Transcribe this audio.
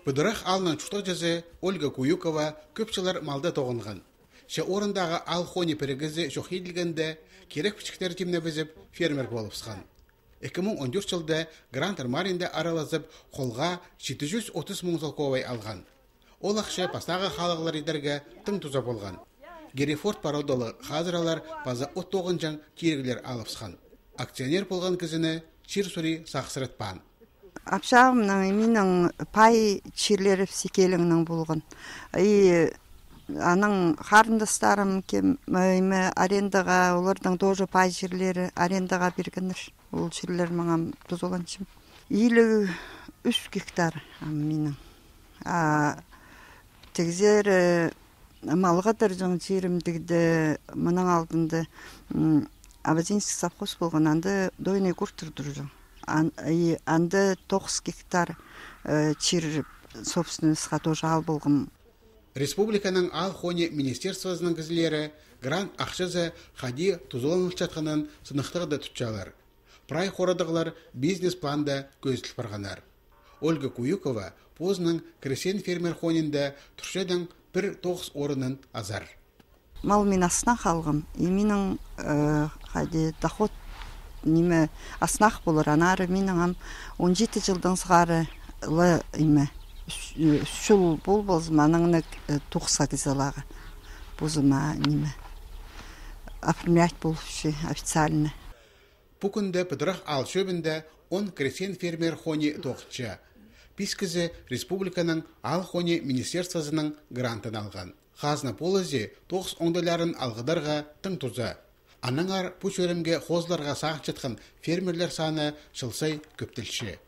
Быдырах алынан чута жазы Ольга Куюкова көпчілер малда тоғынған. Ше орындағы алхони перегізі жоқ еділгенде керек пічіктер темне бізіп фермер болыпсқан. 2014 жылда Грант Армаринде аралазып қолға 730 мың золковай алған. Ол ақша пастағы халығылар едерге тың туза болған. Герефорд пародалы қазыралар база 30 жаң керегілер алыпсқан. Акционер болған кізіні чир-сури сақсыратпан. Апшағымның менің пай чирлері секеліңнің болған. Аның қарындастарым кем арендаға, олардың тоже пай чирлері арендаға бергенір. Ол чирлер маңам бұзылған чым. 53 гектар менің. Тегзер малға дәржің чиримдігді мұның алдында Абазинский совхоз болған анды дойны күртірдірді. Анды 9 гектар чир собственностьқа тоже ал болғым. Республиканың алхони министерствосының кізілері грант ақшызы хади тузолынық жатқанын сынықтығы тұтчалар. Прай қорадығылар бизнес-планда көзіліп барғанар. Ольга Куюкова позының кресен фермер хонінде тұршедың бір 9 орынын азар. Мал мен аснақ алғым. Менің доход неме аснақ болыр. Анары менің 17 жылдың сығары шул бол болзыманыңны 98 алағы. Бозыма неме оформлять болушы официально. Бүкінді пыдырақ ал шөбінде 10 кресен фермер хони тоқытшы. Пискізі республиканың ал хони министерствосының грантын алған. Қазына полызе 9 оңдыларын алғыдарға тың тұза. Аныңар бұл шөрімге хозларға сағын жатқан фермерлер саны шылсай көптілші.